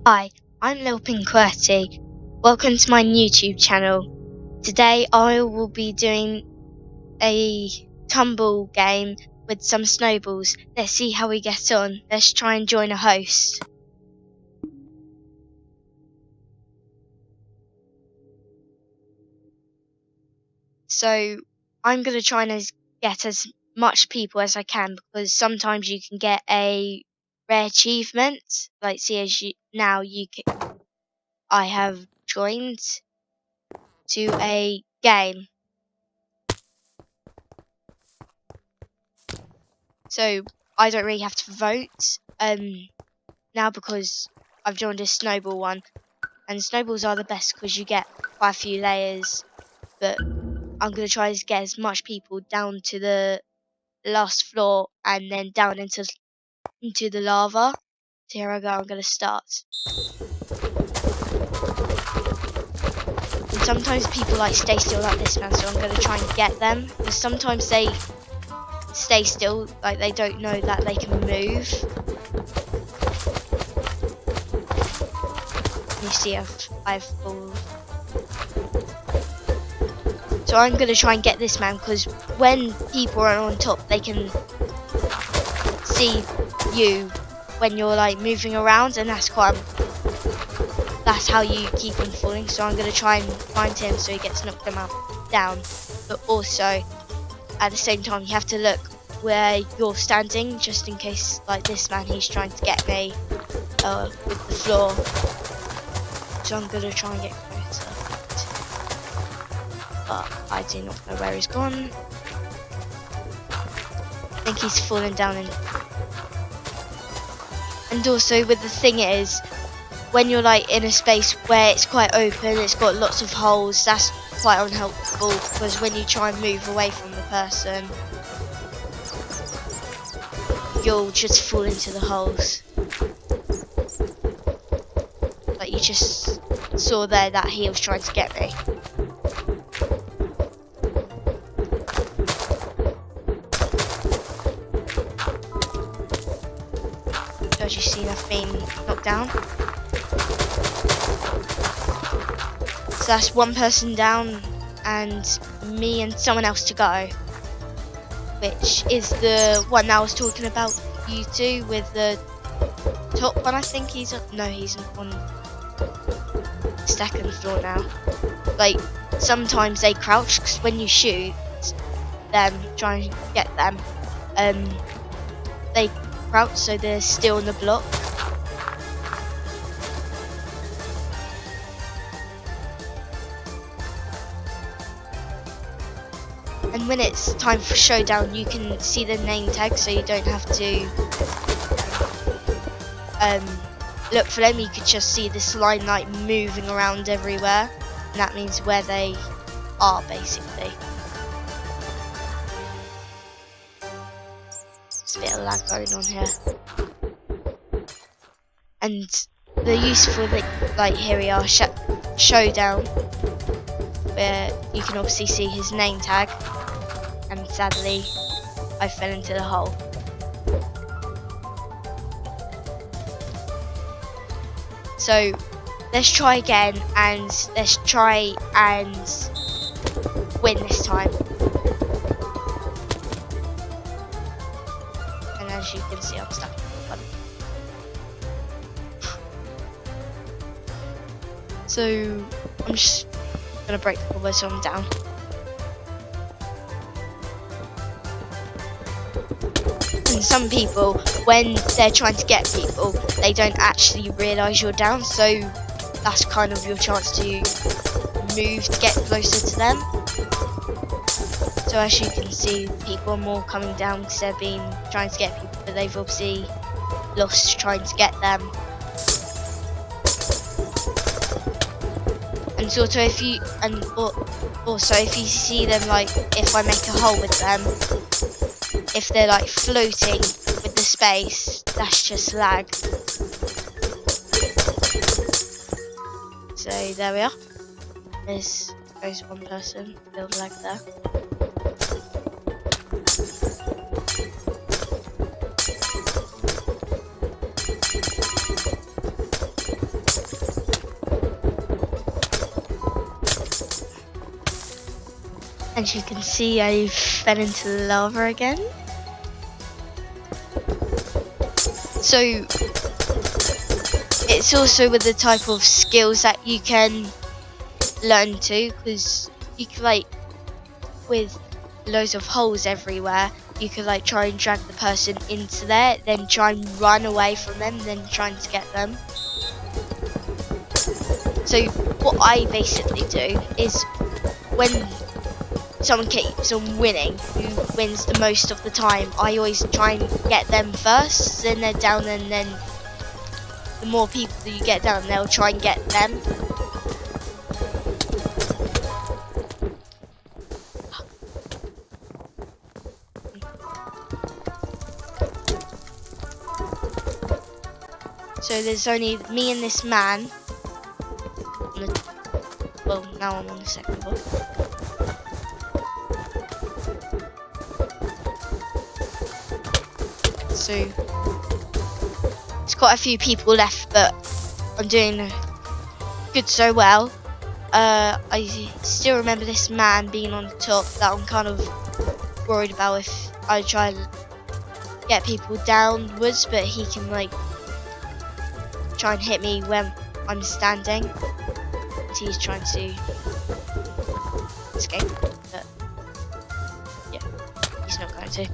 Hi, I'm LilPinQwerty. Welcome to my YouTube channel. Today I will be doing a tumble game with some snowballs. Let's see how we get on. Let's try and join a host. So I'm going to try and get as much people as I can, because sometimes you can get a rare achievement. Like, see, as you now you can, I have joined to a game. So I don't really have to vote now, because I've joined a snowball one, and snowballs are the best because you get quite a few layers. But I'm going to try to get as much people down to the last floor and then down into the lava. So here I go, I'm going to start. And sometimes people like stay still like this man, so I'm going to try and get them, because sometimes they stay still, like they don't know that they can move. You see, I've fallen. So I'm going to try and get this man, because when people are on top, they can see you when you're like moving around, and that's how you keep him falling. So I'm going to try and find him so he gets knocked down. But also, at the same time, you have to look where you're standing, just in case, like this man, he's trying to get me with the floor. So I'm going to try and get closer. But I do not know where he's gone. I think he's fallen down in. And also, with the thing is, when you're like in a space where it's quite open, it's got lots of holes, that's quite unhelpful, because when you try and move away from the person, you'll just fall into the holes. Like you just saw there that he was trying to get me. So as you see, I've been knocked down. So that's one person down, and me and someone else to go, which is the one that I was talking about, you two, with the top one. I think he's on, no, he's on second floor now. Like sometimes they crouch, because when you shoot them, try and get them, they crouch, so they're still on the block. And when it's time for showdown, you can see the name tag, so you don't have to look for them. You could just see this line like moving around everywhere, and that means where they are, basically. There's a bit of lag going on here. And the useful thing, like here we are, showdown, where you can obviously see his name tag. And sadly, I fell into the hole. So let's try again, and let's try and win this time. And as you can see, I'm stuck in the button. So I'm just gonna break the cover so I'm down. And some people, when they're trying to get people, they don't actually realise you're down, so that's kind of your chance to move to get closer to them. So as you can see, people are more coming down because they've been trying to get people, but they've obviously lost trying to get them. And sort of if you see them, like if I make a hole with them, if they're like floating with the space, that's just lag. So there we are. There's one person, a little lag there. As you can see, I fell into the lava again. So it's also with the type of skills that you can learn to, because you can, like, with loads of holes everywhere, you could like try and drag the person into there, then try and run away from them, then trying to get them. So what I basically do is, when someone keeps on winning, who wins the most of the time, I always try and get them first, then they're down, and then the more people that you get down, they'll try and get them. So there's only me and this man. Well, now I'm on the second level. So there's quite a few people left, but I'm doing good so well. I still remember this man being on the top that I'm kind of worried about if I try and get people downwards, but he can like try and hit me when I'm standing. He's trying to escape, but yeah, he's not going to.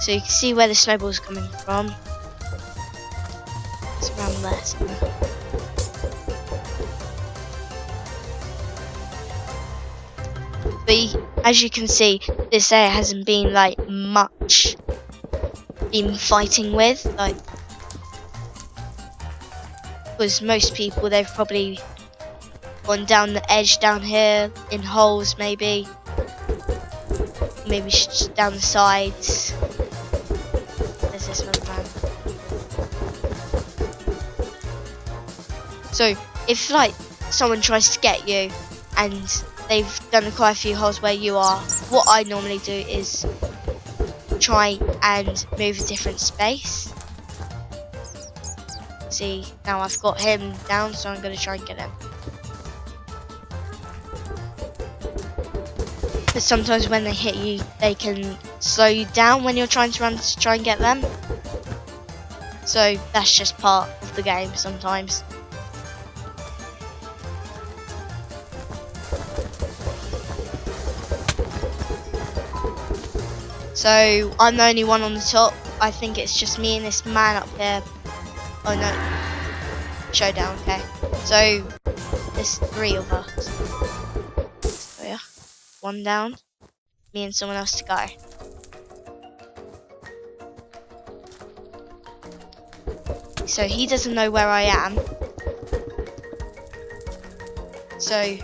So you can see where the snowball's coming from. It's around there somewhere. But as you can see, this area hasn't been like much been fighting with, like, because most people, they've probably gone down the edge down here in holes, maybe down the sides. There's this one man. So if like someone tries to get you and they've done quite a few holes where you are, what I normally do is try and move a different space. See, now I've got him down, so I'm going to try and get him. But sometimes when they hit you, they can slow you down when you're trying to run to try and get them. So that's just part of the game sometimes. So I'm the only one on the top. I think it's just me and this man up here. Oh no, showdown, okay. So, there's 3 of us. So yeah, 1 down, me and someone else to go. So he doesn't know where I am. So,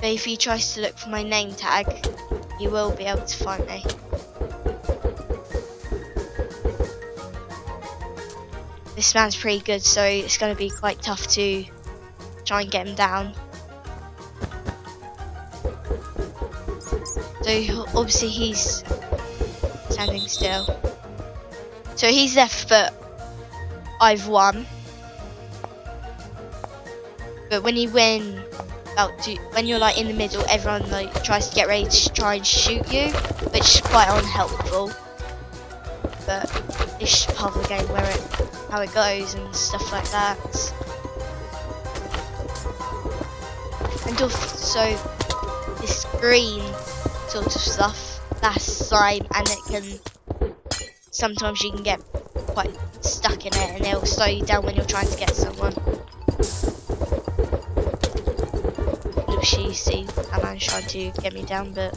but if he tries to look for my name tag, he will be able to find me. This man's pretty good, so it's going to be quite tough to try and get him down. So obviously he's standing still. So he's left, but I've won. But when you win, when you're like in the middle, everyone like tries to get ready to try and shoot you, which is quite unhelpful. But it's just part of the game how it goes and stuff like that. And also this green sort of stuff, that's slime, and it can sometimes you can get quite stuck in it and it'll slow you down when you're trying to get someone. Obviously you see that man's trying to get me down, but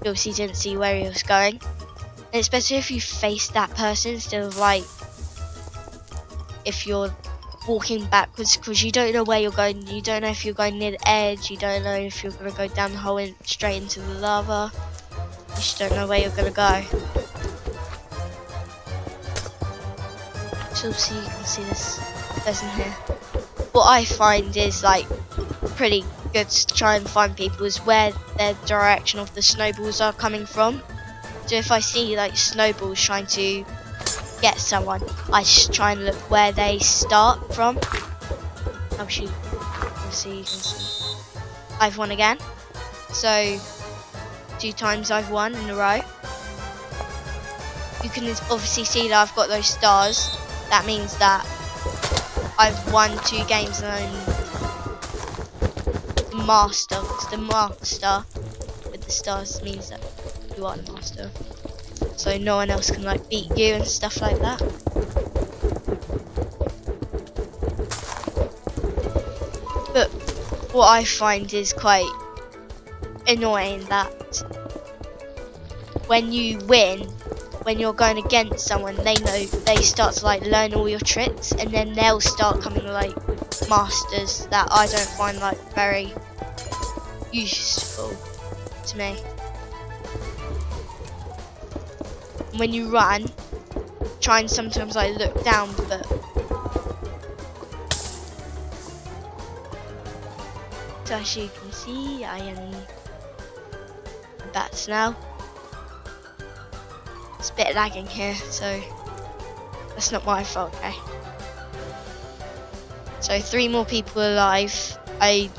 you obviously didn't see where he was going. And especially if you face that person instead of like if you're walking backwards, because you don't know where you're going. You don't know if you're going near the edge. You don't know if you're going to go down the hole and straight into the lava. You just don't know where you're going to go. So obviously you can see this person here. What I find is like pretty good to try and find people is where the direction of the snowballs are coming from. So if I see like snowballs trying to get someone, I just try and look where they start from. Obviously you can see. I've won again. So 2 times I've won in a row. You can obviously see that I've got those stars. That means that I've won 2 games and I'm the master. Because the master with the stars means that you are the master. So no one else can like beat you and stuff like that. But what I find is quite annoying that when you win, when you're going against someone, they start to like learn all your tricks, and then they'll start coming like masters that I don't find like very useful to me. When you run, try and sometimes like look down, but so as you can see, I am bats now. It's a bit lagging here, so that's not my fault, okay? So 3 more people alive. I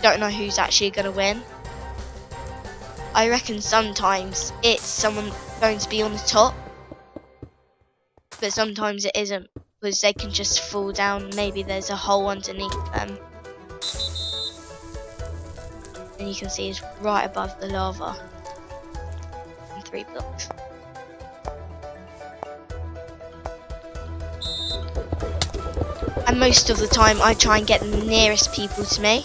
don't know who's actually gonna win. I reckon sometimes it's someone going to be on the top, but sometimes it isn't, because they can just fall down. Maybe there's a hole underneath them, and you can see it's right above the lava in 3 blocks. And most of the time I try and get the nearest people to me.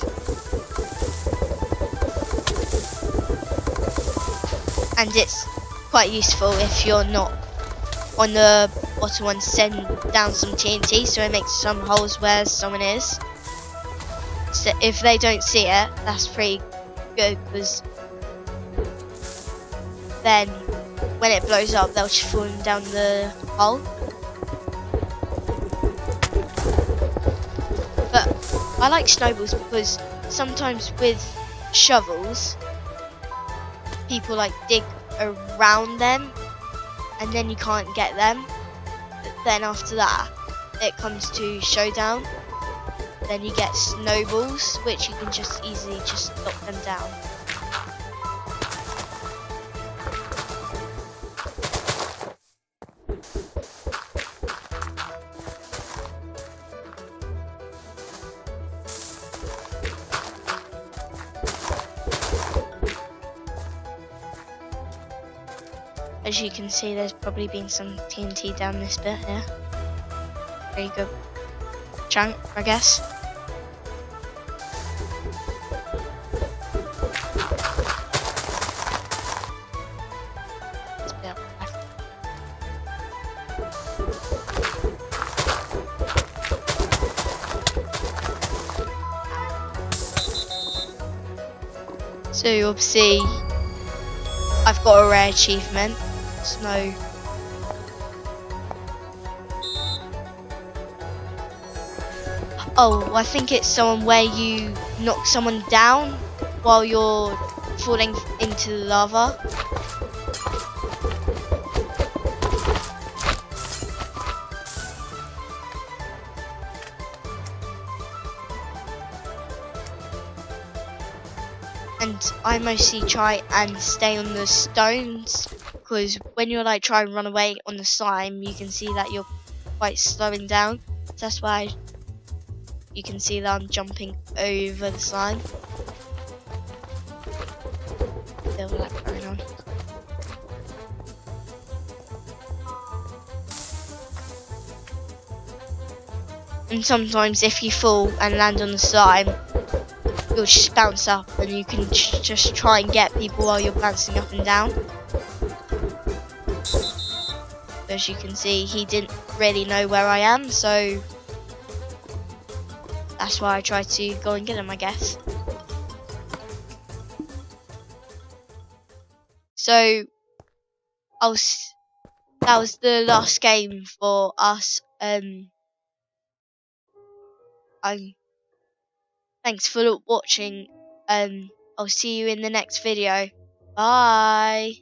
And it's quite useful if you're not on the bottom one, send down some TNT so it makes some holes where someone is. So if they don't see it, that's pretty good, because then when it blows up, they'll just fall down the hole. But I like snowballs because sometimes with shovels, people like dig around them and then you can't get them. But then after that, it comes to showdown. Then you get snowballs, which you can just easily just knock them down. As you can see, there's probably been some TNT down this bit here. Very good chunk, I guess. So obviously, I've got a rare achievement. Snow. Oh, I think it's someone where you knock someone down while you're falling into the lava. And I mostly try and stay on the stones, because when you're like trying to run away on the slime, you can see that you're quite slowing down. So that's why you can see that I'm jumping over the slime. Still like going on. And sometimes if you fall and land on the slime, you'll just bounce up and you can just try and get people while you're bouncing up and down. As you can see, he didn't really know where I am, so that's why I tried to go and get him, I guess. So that was the last game for us. Thanks for watching. I'll see you in the next video. Bye.